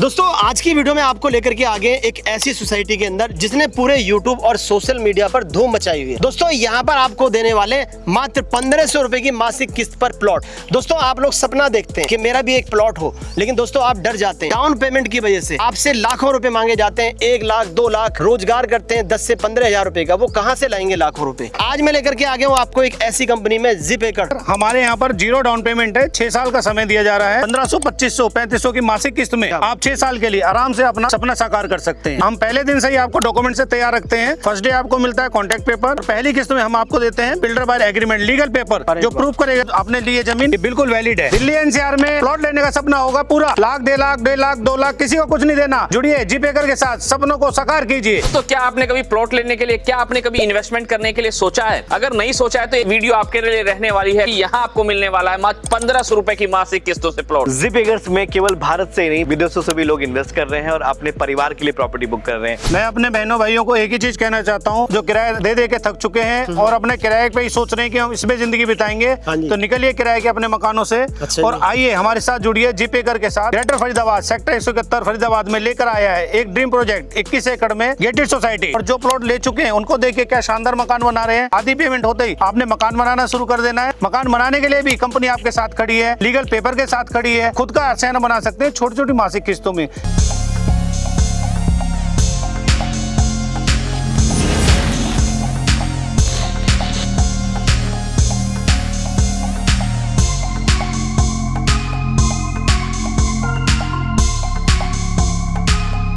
दोस्तों आज की वीडियो में आपको लेकर के आगे एक ऐसी सोसाइटी के अंदर जिसने पूरे यूट्यूब और सोशल मीडिया पर धूम मचाई हुई है। दोस्तों यहाँ पर आपको देने वाले मात्र 1500 रुपए की मासिक किस्त पर प्लॉट। दोस्तों आप लोग सपना देखते हैं कि मेरा भी एक प्लॉट हो, लेकिन दोस्तों आप डर जाते हैं। डाउन पेमेंट की वजह से आपसे लाखों रुपए मांगे जाते हैं, 1 लाख 2 लाख, रोजगार करते हैं 10 से 15 हजार रुपए का, वो कहाँ से लाएंगे लाखों रुपए। आज मैं लेकर के आगे हूँ आपको एक ऐसी कंपनी में जिप एकड़। हमारे यहाँ पर 0 डाउन पेमेंट है, 6 साल का समय दिया जा रहा है। 1500, 2500, 3500 की मासिक किस्त में आप 6 साल के लिए आराम से अपना सपना साकार कर सकते हैं। हम पहले दिन से ही आपको डॉक्यूमेंट से तैयार रखते हैं। फर्स्ट डे आपको मिलता है कॉन्ट्रैक्ट पेपर, पहली किस्त में हम आपको देते हैं builder by agreement legal paper जो प्रूफ करेगा आपने लिए जमीन बिल्कुल वैलिड है। दिल्ली एनसीआर में प्लॉट लेने का सपना होगा पूरा, लाख 1.5 लाख 1.5 लाख 2 लाख किसी को कुछ नहीं देना। जुड़िए जिप एकड़ के साथ, सपनों को साकार कीजिए। तो क्या आपने कभी प्लॉट लेने के लिए, क्या आपने कभी इन्वेस्टमेंट करने के लिए सोचा है? अगर नहीं सोचा है तो ये वीडियो आपके लिए रहने वाली है कि यहाँ आपको मिलने वाला है मात्र 1500 रुपए की मासिक किस्तों से प्लॉट। जिप एकर्स में केवल भारत से ही नहीं विदेशों से भी लोग इन्वेस्ट कर रहे हैं और अपने परिवार के लिए प्रॉपर्टी बुक कर रहे हैं। मैं अपने बहनों भाइयों को एक ही चीज कहना चाहता हूँ, जो किराया दे दे के थक चुके हैं और अपने किराए पे ही सोच रहे हैं कि हम इसमें जिंदगी बिताएंगे, तो निकलिए किराए के अपने मकानों से और आइए हमारे साथ जुड़िए जिप एकड़ के साथ। ग्रेटर फरीदाबाद सेक्टर 171 फरीदाबाद में लेकर आया है एक ड्रीम प्रोजेक्ट 21 एकड़ में गेटेड सोसाइटी। और जो प्लॉट ले चुके हैं उनको देखिए क्या शानदार मकान बना रहे हैं। आधी पेमेंट होते ही आपने मकान बनाना शुरू कर देना है। मकान बनाने के लिए भी कंपनी आपके साथ खड़ी है, लीगल पेपर के साथ खड़ी है, खुद का आशियाना बना सकते हैं छोटी छोटी मासिक किस्तों में।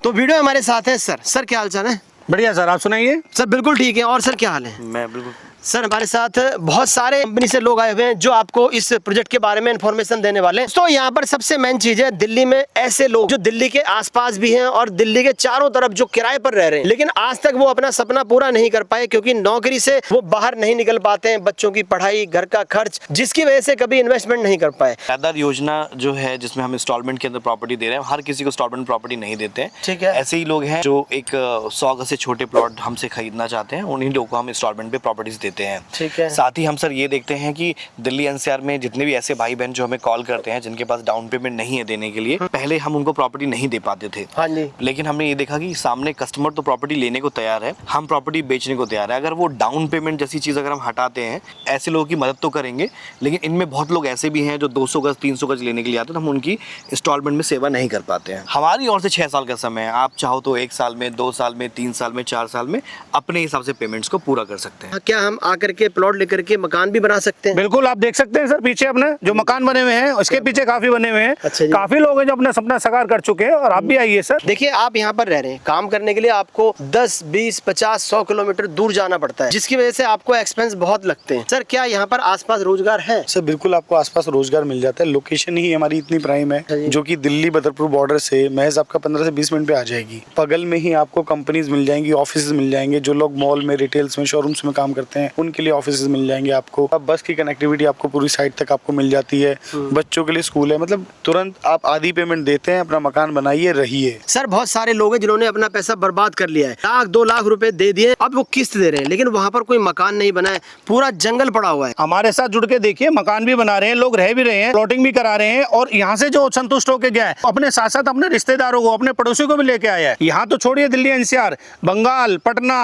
तो वीडियो हमारे साथ है सर क्या हाल चाल है? बढ़िया सर, आप सुनाइए। सर बिल्कुल ठीक है। और सर क्या हाल है? मैं बिल्कुल सर हमारे साथ बहुत सारे कंपनी से लोग आए हुए हैं जो आपको इस प्रोजेक्ट के बारे में इंफॉर्मेशन देने वाले हैं। तो यहाँ पर सबसे मेन चीज है, दिल्ली में ऐसे लोग जो दिल्ली के आसपास भी हैं और दिल्ली के चारों तरफ जो किराए पर रह रहे हैं, लेकिन आज तक वो अपना सपना पूरा नहीं कर पाए क्योंकि नौकरी से वो बाहर नहीं निकल पाते हैं, बच्चों की पढ़ाई, घर का खर्च, जिसकी वजह से कभी इन्वेस्टमेंट नहीं कर पाए। आधार योजना जो है जिसमें हम इंस्टॉलमेंट के अंदर प्रॉपर्टी दे रहे हैं, हर किसी को इंस्टॉलमेंट प्रॉपर्टी नहीं देते हैं। ठीक है। ऐसे ही लोग हैं जो एक 100 गज से छोटे प्लॉट हमसे खरीदना चाहते हैं, उन्हीं लोगों को हम इंस्टॉलमेंट पे प्रॉपर्टीज देते हैं। ठीक है। साथ ही हम सर ये देखते हैं कि दिल्ली एनसीआर में जितने भी ऐसे भाई बहन जो हमें कॉल करते हैं जिनके पास डाउन पेमेंट नहीं है देने के लिए, पहले हम उनको प्रॉपर्टी नहीं दे पाते थे। हाँ जी। लेकिन हमने ये देखा कि सामने कस्टमर तो प्रॉपर्टी लेने को तैयार है, हम प्रॉपर्टी बेचने को तैयार है। अगर वो डाउन पेमेंट जैसी चीज अगर हम हटाते हैं, ऐसे लोगों की मदद तो करेंगे, लेकिन इनमें बहुत लोग ऐसे भी हैं जो 200 गज 300 गज लेने के लिए आते हैं, तो हम उनकी इंस्टॉलमेंट में सेवा नहीं कर पाते हैं। हमारी ओर से 6 साल का समय है, आप चाहो तो 1 साल में, 2 साल में, 3 साल में, 4 साल में अपने हिसाब से पेमेंट्स को पूरा कर सकते हैं। क्या हम आकर के प्लॉट लेकर के मकान भी बना सकते हैं? बिल्कुल, आप देख सकते हैं सर पीछे अपने जो मकान बने हुए हैं, उसके पीछे काफी बने हुए हैं। अच्छा जी। काफी लोग हैं जो अपना सपना साकार कर चुके हैं और आप भी आइए सर। देखिए आप यहाँ पर रह रहे हैं, काम करने के लिए आपको 10, 20, 50, 100 किलोमीटर दूर जाना पड़ता है, जिसकी वजह से आपको एक्सपेंस बहुत लगते हैं। सर क्या यहाँ पर आसपास रोजगार है? सर बिल्कुल, आपको आसपास रोजगार मिल जाता है। लोकेशन ही हमारी इतनी प्राइम है जो कि दिल्ली बदरपुर बॉर्डर से महज आपका 15 से 20 मिनट पे आ जाएगी। बगल में ही आपको कंपनीज मिल जाएंगी, ऑफिस मिल जाएंगे। जो लोग मॉल में, रिटेल्स में, शोरूम्स में काम करते हैं उनके लिए ऑफिस मिल जाएंगे आपको। अब बस की कनेक्टिविटी आपको पूरी साइड तक आपको मिल जाती है। बच्चों के लिए स्कूल है, मतलब तुरंत आप आधी पेमेंट देते हैं, अपना मकान बनाइए, रहिए। सर बहुत सारे लोग हैं जिन्होंने अपना पैसा बर्बाद कर लिया है, 1 2 लाख रुपए दे दिए, अब वो किस्त दे रहे हैं, लेकिन वहाँ पर कोई मकान नहीं बना है, पूरा जंगल पड़ा हुआ है। हमारे साथ जुड़ के देखिए, मकान भी बना रहे हैं, लोग रह भी रहे हैं, प्लॉटिंग भी करा रहे हैं और यहाँ से जो संतुष्ट होकर गया है अपने साथ साथ अपने रिश्तेदारों को, अपने पड़ोसियों को भी लेके आया है। यहाँ तो छोड़िए दिल्ली एनसीआर, बंगाल, पटना,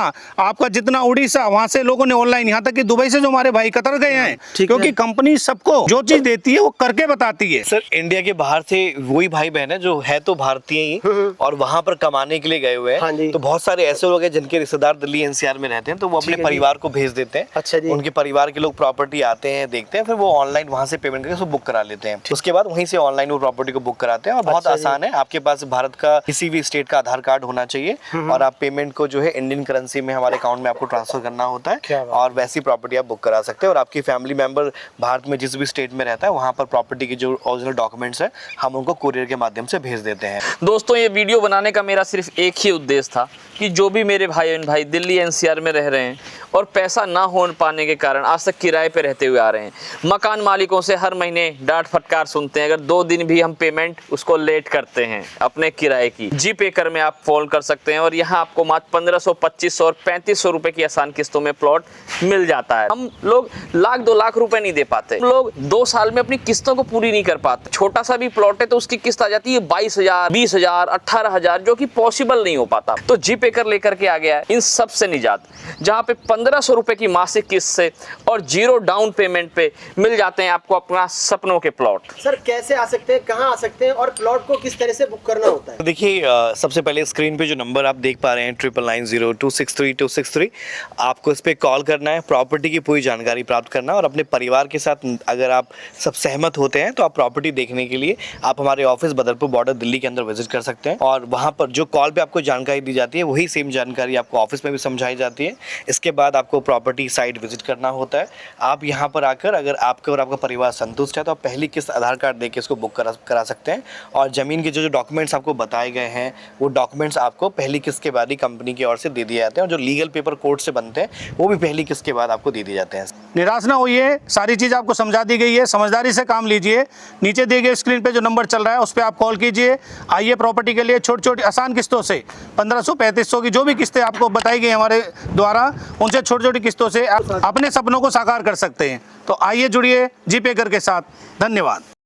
आपका जितना उड़ीसा, वहाँ से लोगों ने ऑनलाइन, यहाँ तक कि दुबई से जो हमारे भाई कतर गए हैं, क्योंकि कंपनी सबको जो चीज देती है वो करके बताती है। सर इंडिया के बाहर से वही भाई बहन है जो है तो भारतीय ही और वहां पर कमाने के लिए गए हुए हाँ हैं। तो बहुत सारे ऐसे लोग हैं जिनके रिश्तेदार दिल्ली एनसीआर में रहते हैं, तो वो अपने परिवार को भेज देते हैं। अच्छा जी। उनके परिवार के लोग प्रॉपर्टी आते हैं, देखते हैं, फिर वो ऑनलाइन वहां से पेमेंट करके उसको बुक करा लेते हैं। उसके बाद वहीं से ऑनलाइन वो प्रॉपर्टी को बुक कराते हैं और बहुत आसान है। आपके पास भारत का किसी भी स्टेट का आधार कार्ड होना चाहिए और आप पेमेंट को जो है इंडियन करेंसी में हमारे अकाउंट में आपको ट्रांसफर करना होता है और वैसी प्रॉपर्टी आप बुक करा सकते हैं। और आपकी फैमिली मेंबर भारत में जिस भी स्टेट में रहता है वहां पर प्रॉपर्टी की जो ओरिजिनल डॉक्यूमेंट्स है हम उनको कुरियर के माध्यम से भेज देते हैं। दोस्तों ये वीडियो बनाने का मेरा सिर्फ एक ही उद्देश्य था कि जो भी मेरे भाई दिल्ली एनसीआर में रह रहे हैं और पैसा ना हो पाने के कारण आज तक किराए पे रहते हुए आ रहे हैं, मकान मालिकों से हर महीने डांट फटकार सुनते हैं, अगर 2 दिन भी हम पेमेंट उसको लेट करते हैं अपने किराए की, जिप एकड़ में आप कॉल कर सकते हैं और यहाँ आपको मात्र 1500, 2500 और 3500 रुपए की आसान किस्तों में प्लॉट मिल जाता है। हम लोग लाख 2 लाख रुपए नहीं दे पाते, हम लोग 2 साल में अपनी किस्तों को पूरी नहीं कर पाते। छोटा सा भी प्लॉट है तो उसकी किस्त आ जाती है 22,000, 20,000, 18,000, जो कि पॉसिबल नहीं हो पाता। तो जीपे कर लेकर के आ गया है इन सब से निजात, जहाँ पे 1,500 रुपए की मासिक किस्त से और 0 डाउन पेमेंट पे मिल जाते हैं आपको अपना सपनों के प्लॉट। सर कैसे आ सकते हैं, कहाँ आ सकते हैं और प्लॉट को किस तरह से बुक करना होता है? देखिए सबसे पहले स्क्रीन पे जो नंबर आप देख पा रहे हैं 9990263263, आपको इस पे कॉल करना है, प्रॉपर्टी की पूरी जानकारी प्राप्त करना है और अपने परिवार के साथ अगर आप सब सहमत होते हैं तो आप प्रॉपर्टी देखने के लिए आप हमारे ऑफिस बदरपुर बॉर्डर दिल्ली के अंदर विजिट कर सकते हैं। और वहाँ पर जो कॉल पे आपको जानकारी दी जाती है वही सेम जानकारी आपको ऑफिस में भी समझाई जाती है। इसके बाद आपको प्रॉपर्टी साइट विजिट करना होता है। आप यहाँ पर आकर अगर आपके और आपका परिवार संतुष्ट है तो आप पहली किस्त आधार कार्ड देके इसको बुक करा सकते हैं और ज़मीन के जो डॉक्यूमेंट्स आपको बताए गए हैं वो डॉक्यूमेंट्स आपको पहली किस्त के बाद ही कंपनी की ओर से दे दिए जाते हैं और जो लीगल पेपर कोर्ट से बनते हैं वो भी पहली किस्त के बाद आपको दे दिए जाते हैं। निराश ना होइए, सारी चीज़ आपको समझा दी गई है, समझदारी से काम लीजिए। नीचे दिए गए स्क्रीन पे जो नंबर चल रहा है उस पर आप कॉल कीजिए। आइए प्रॉपर्टी के लिए छोटी छोटी आसान किस्तों से 1,500 3500 की जो भी किस्तें आपको बताई गई हमारे द्वारा, उनसे छोटी छोटी किस्तों से आप अपने सपनों को साकार कर सकते हैं। तो आइए जुड़िए जीपे कर के साथ। धन्यवाद।